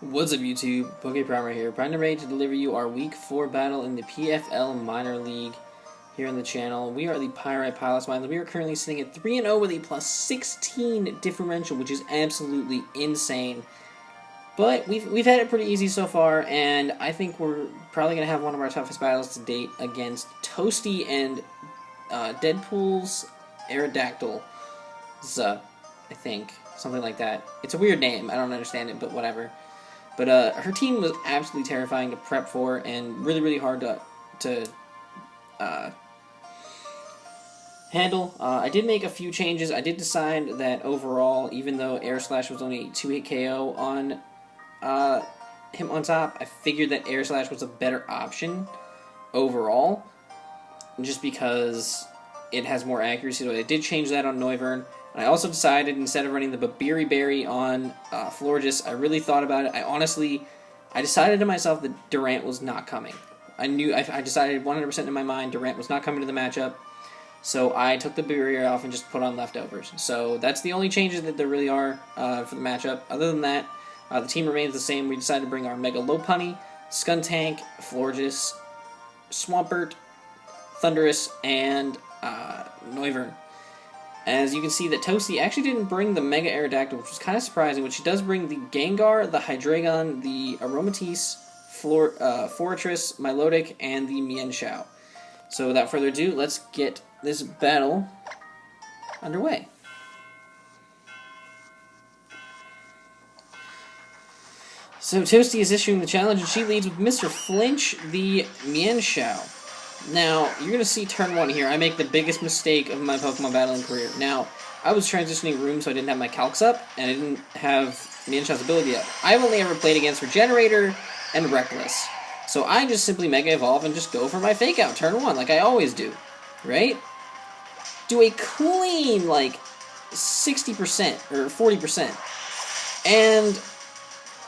What's up YouTube, PokePrimer here, ready to deliver you our Week 4 battle in the PFL Minor League here on the channel. We are the Pyrite Piloswines. We are currently sitting at 3-0 with a plus 16 differential, which is absolutely insane. But we've had it pretty easy so far, and I think we're probably going to have one of our toughest battles to date against Toasty and Deadpool's Aerodactyl. I think. Something like that. It's a weird name, I don't understand it, but whatever. But her team was absolutely terrifying to prep for and really, really hard to handle. I did make a few changes. I did decide that overall, even though Air Slash was only a 2-hit KO on him on top, I figured that Air Slash was a better option overall, just because it has more accuracy. So I did change that on Noivern. I also decided, instead of running the Babiri Berry on Florges, I really thought about it. I decided to myself that Durant was not coming. I decided 100% in my mind Durant was not coming to the matchup, so I took the barrier off and just put on leftovers. So that's the only changes that there really are for the matchup. Other than that, the team remains the same. We decided to bring our Mega Lopunny, Skuntank, Florges, Swampert, Thundurus, and Noivern. As you can see, that Toasty actually didn't bring the Mega Aerodactyl, which was kind of surprising, but she does bring the Gengar, the Hydreigon, the Aromatisse, Fortress, Milotic, and the Mienshao. So without further ado, let's get this battle underway. So Toasty is issuing the challenge, and she leads with Mr. Flinch, the Mienshao. Now, you're going to see turn 1 here. I make the biggest mistake of my Pokemon battling career. Now, I was transitioning rooms, so I didn't have my calcs up, and I didn't have Mienshao's ability up. I've only ever played against Regenerator and Reckless. So I just simply Mega Evolve and just go for my Fake Out turn 1, like I always do. Right? Do a clean, like, 60% or 40%. And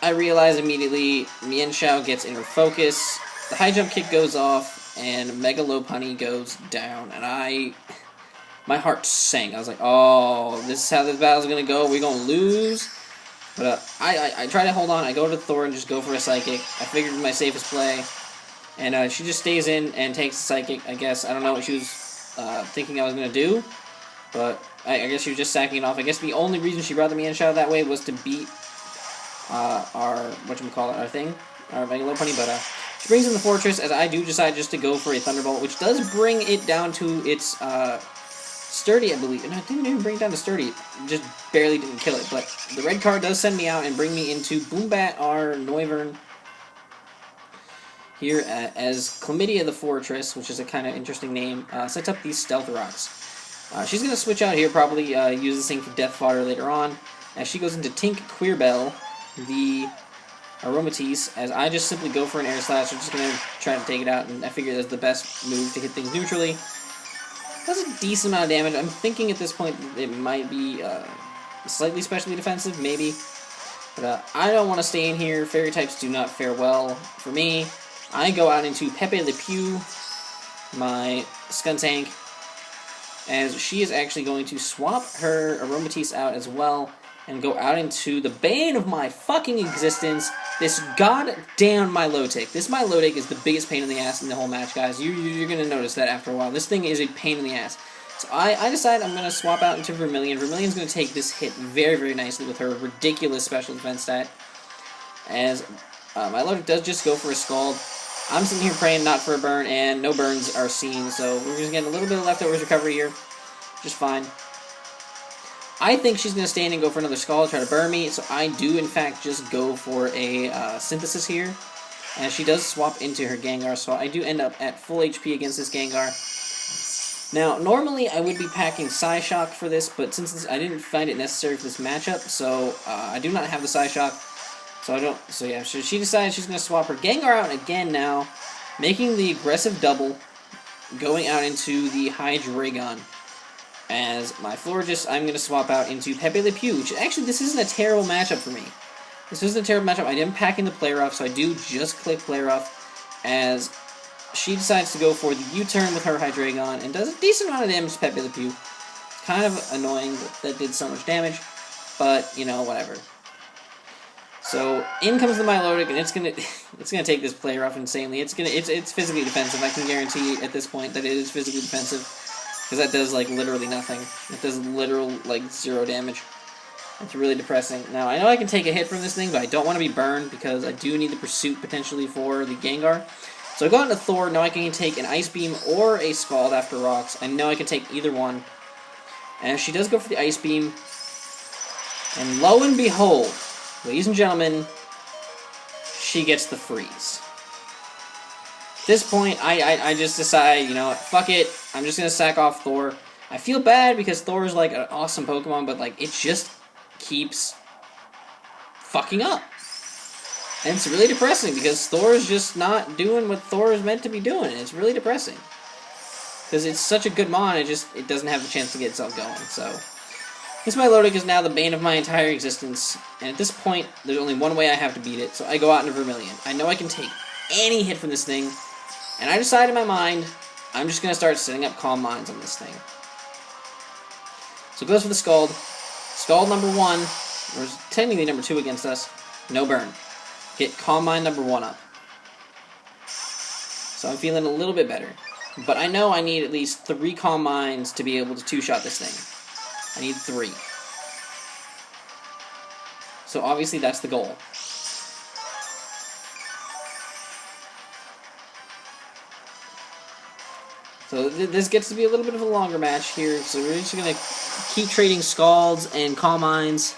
I realize immediately Mienshao gets Inner Focus, the High Jump Kick goes off, and Mega Lopunny goes down, and my heart sank. I was like, oh, this is how this battle's gonna go. We're gonna lose. But I try to hold on. I go to Thor and just go for a Psychic. I figured my safest play, and she just stays in and takes the Psychic, I guess. I don't know what she was thinking I was gonna do, but I guess she was just sacking it off. I guess the only reason she brought the Mienshao that way was to beat our Mega Lopunny, but she brings in the Fortress, as I do decide just to go for a Thunderbolt, which does bring it down to its Sturdy, I believe. And I didn't even bring it down to Sturdy. It just barely didn't kill it. But the red card does send me out and bring me into Boombat, our Noivern, here as Chlamydia the Fortress, which is a kind of interesting name, sets up these Stealth Rocks. She's going to switch out here, probably use this thing for Death Fodder later on, as she goes into Tink Queerbell, the Aromatisse, as I just simply go for an Air Slash. I'm just going to try to take it out, and I figure that's the best move to hit things neutrally. Does a decent amount of damage. I'm thinking at this point it might be slightly specially defensive, maybe. But I don't want to stay in here. Fairy types do not fare well for me. I go out into Pepe Le Pew, my Skuntank, as she is actually going to swap her Aromatisse out as well, and go out into the bane of my fucking existence, this goddamn Milotic. This Milotic is the biggest pain in the ass in the whole match, guys. You're going to notice that after a while. This thing is a pain in the ass. So I decide I'm going to swap out into Vermilion. Vermilion's going to take this hit very, very nicely with her ridiculous special defense stat, as Milotic does just go for a Scald. I'm sitting here praying not for a burn, and no burns are seen, so we're just getting a little bit of leftovers recovery here. Just fine. I think she's going to stand and go for another Scald, try to burn me, so I do, in fact, just go for a Synthesis here. And she does swap into her Gengar, so I do end up at full HP against this Gengar. Now, normally I would be packing Psyshock for this, but since I didn't find it necessary for this matchup, so I do not have the Psyshock, so yeah, so she decides she's going to swap her Gengar out again now, making the aggressive double, going out into the Hydreigon. As my Florges, I'm going to swap out into Pepe Le Pew, which actually, this isn't a terrible matchup for me. This isn't a terrible matchup. I didn't pack in the Play Rough, so I do just click Play Rough, as she decides to go for the U-turn with her Hydreigon, and does a decent amount of damage to Pepe Le Pew. It's kind of annoying that did so much damage, but, you know, whatever. So in comes the Milotic, and it's gonna take this player off insanely. It's physically defensive. I can guarantee at this point that it is physically defensive, because that does like literally nothing. It does literal like 0 damage. It's really depressing. Now I know I can take a hit from this thing, but I don't want to be burned because I do need the pursuit potentially for the Gengar. So I go into Thor. Now I can take an Ice Beam or a Scald after rocks. I know I can take either one. And she does go for the Ice Beam. And lo and behold, ladies and gentlemen, she gets the freeze. At this point, I just decide, you know what, fuck it. I'm just going to sack off Thor. I feel bad because Thor is like an awesome Pokemon, but like it just keeps fucking up. And it's really depressing because Thor is just not doing what Thor is meant to be doing. It's really depressing. Because it's such a good mon, it doesn't have the chance to get itself going. So this Milotic is now the bane of my entire existence. And at this point, there's only one way I have to beat it. So I go out into Vermilion. I know I can take any hit from this thing. And I decide in my mind, I'm just going to start setting up Calm Minds on this thing. So it goes for the Scald. Scald number 1, or technically number 2 against us. No burn. Get Calm Mind number 1 up. So I'm feeling a little bit better. But I know I need at least 3 Calm Minds to be able to 2-shot this thing. I need 3. So obviously that's the goal. So this gets to be a little bit of a longer match here. So we're just going to keep trading Scalds and Calm Minds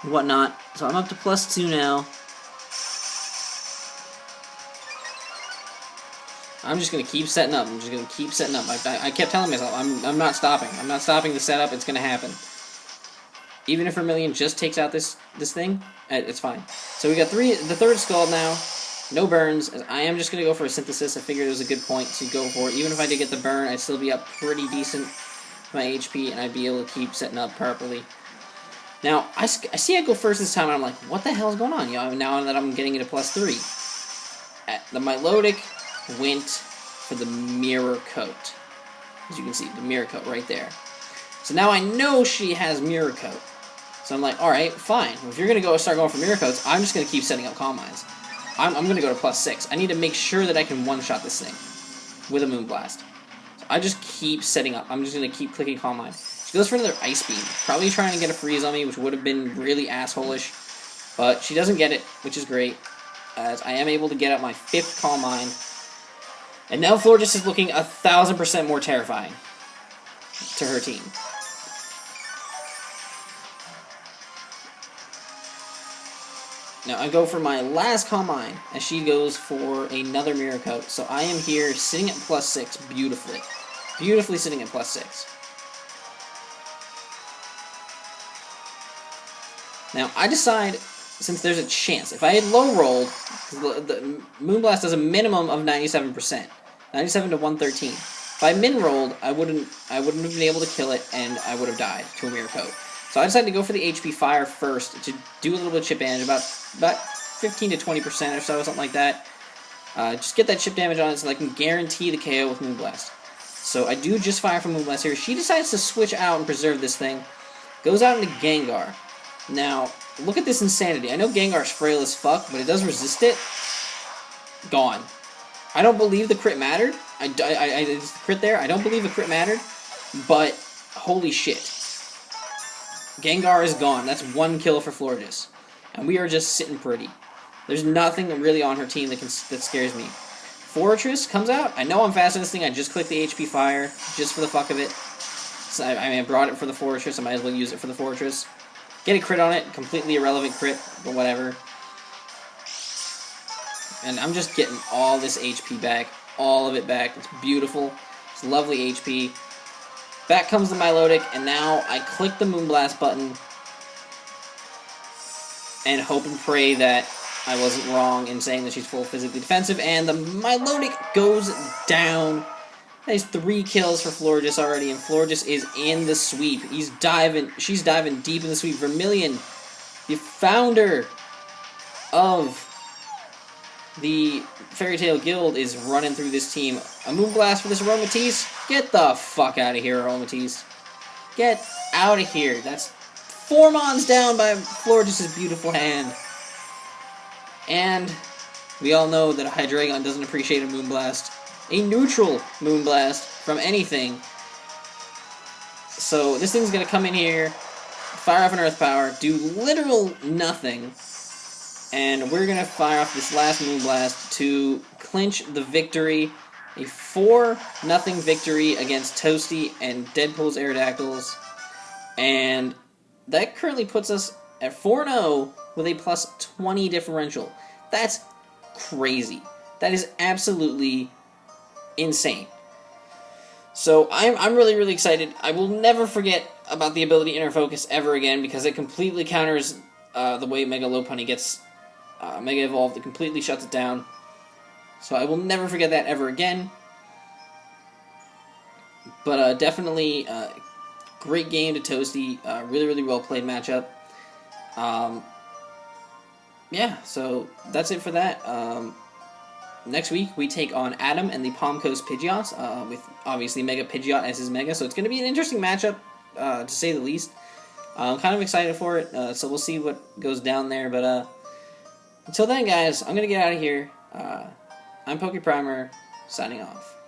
and whatnot. So I'm up to +2 now. I'm just going to keep setting up. I'm just going to keep setting up. I kept telling myself, I'm not stopping. I'm not stopping the setup. It's going to happen. Even if Vermilion just takes out this thing, it's fine. So we got the third Scald now. No burns. I am just going to go for a Synthesis. I figured it was a good point to go for. Even if I did get the burn, I'd still be up pretty decent my HP, and I'd be able to keep setting up properly. Now, I see I go first this time, and I'm like, what the hell is going on? You know, now that I'm getting it to +3. The Milotic went for the Mirror Coat. As you can see, the Mirror Coat right there. So now I know she has Mirror Coat. So I'm like, alright, fine. Well, if you're going to start going for Mirror Coats, I'm just going to keep setting up Calm Minds. I'm going to go to +6. I need to make sure that I can one-shot this thing with a Moonblast. So I just keep setting up. I'm just going to keep clicking Calm Mind. She goes for another Ice Beam. Probably trying to get a freeze on me, which would have been really asshole-ish. But she doesn't get it, which is great, as I am able to get up my 5th Calm Mind. And now Florges is looking 1,000% more terrifying to her team. Now I go for my last Calm Mind, as she goes for another Mirror Coat. So I am here sitting at +6 beautifully. Beautifully sitting at +6. Now I decide, since there's a chance, if I had low rolled, the Moonblast does a minimum of 97%. 97 to 113. If I min rolled, I wouldn't have been able to kill it, and I would have died to a Mirror Coat. So I decided to go for the HP Fire first to do a little bit of chip damage, about 15 to 20% or so, something like that. Just get that chip damage on it so I can guarantee the KO with Moonblast. So I do just fire from Moonblast here. She decides to switch out and preserve this thing. Goes out into Gengar. Now, look at this insanity. I know Gengar's frail as fuck, but it does resist it. Gone. I don't believe the crit mattered. I crit there. I don't believe the crit mattered, but holy shit. Gengar is gone. That's 1 kill for Florges. And we are just sitting pretty. There's nothing really on her team that scares me. Fortress comes out. I know I'm fast on this thing. I just clicked the HP Fire just for the fuck of it. So, I mean, I brought it for the Fortress. I might as well use it for the Fortress. Get a crit on it. Completely irrelevant crit, but whatever. And I'm just getting all this HP back. All of it back. It's beautiful. It's lovely HP. Back comes the Milotic, and now I click the Moonblast button and hope and pray that I wasn't wrong in saying that she's full physically defensive, and the Milotic goes down. There's 3 kills for Florges already, and Florges is in the sweep. She's diving deep in the sweep. Vermilion, the founder of the Fairy Tail Guild, is running through this team. A Moonblast for this Aromatisse? Get the fuck out of here, Aromatisse. Get out of here. That's 4 mons down by Florges' beautiful hand. And we all know that a Hydreigon doesn't appreciate a Moonblast. A neutral Moonblast from anything. So this thing's going to come in here, fire off an Earth Power, do literal nothing, and we're going to fire off this last Moonblast to clinch the victory. A 4-0 victory against Toasty and Deadpool's Aerodactyls. And that currently puts us at 4-0 with a plus 20 differential. That's crazy. That is absolutely insane. So I'm really, really excited. I will never forget about the ability Inner Focus ever again, because it completely counters the way Mega Lopunny gets Mega Evolved. It completely shuts it down. So I will never forget that ever again. But definitely great game to Toasty. Really, really well played matchup. Yeah, so that's it for that. Next week, we take on Adam and the Palm Coast Pidgeots, with obviously Mega Pidgeot as his Mega. So it's going to be an interesting matchup, to say the least. I'm kind of excited for it, so we'll see what goes down there. But until then, guys, I'm going to get out of here. I'm PokePrimer, signing off.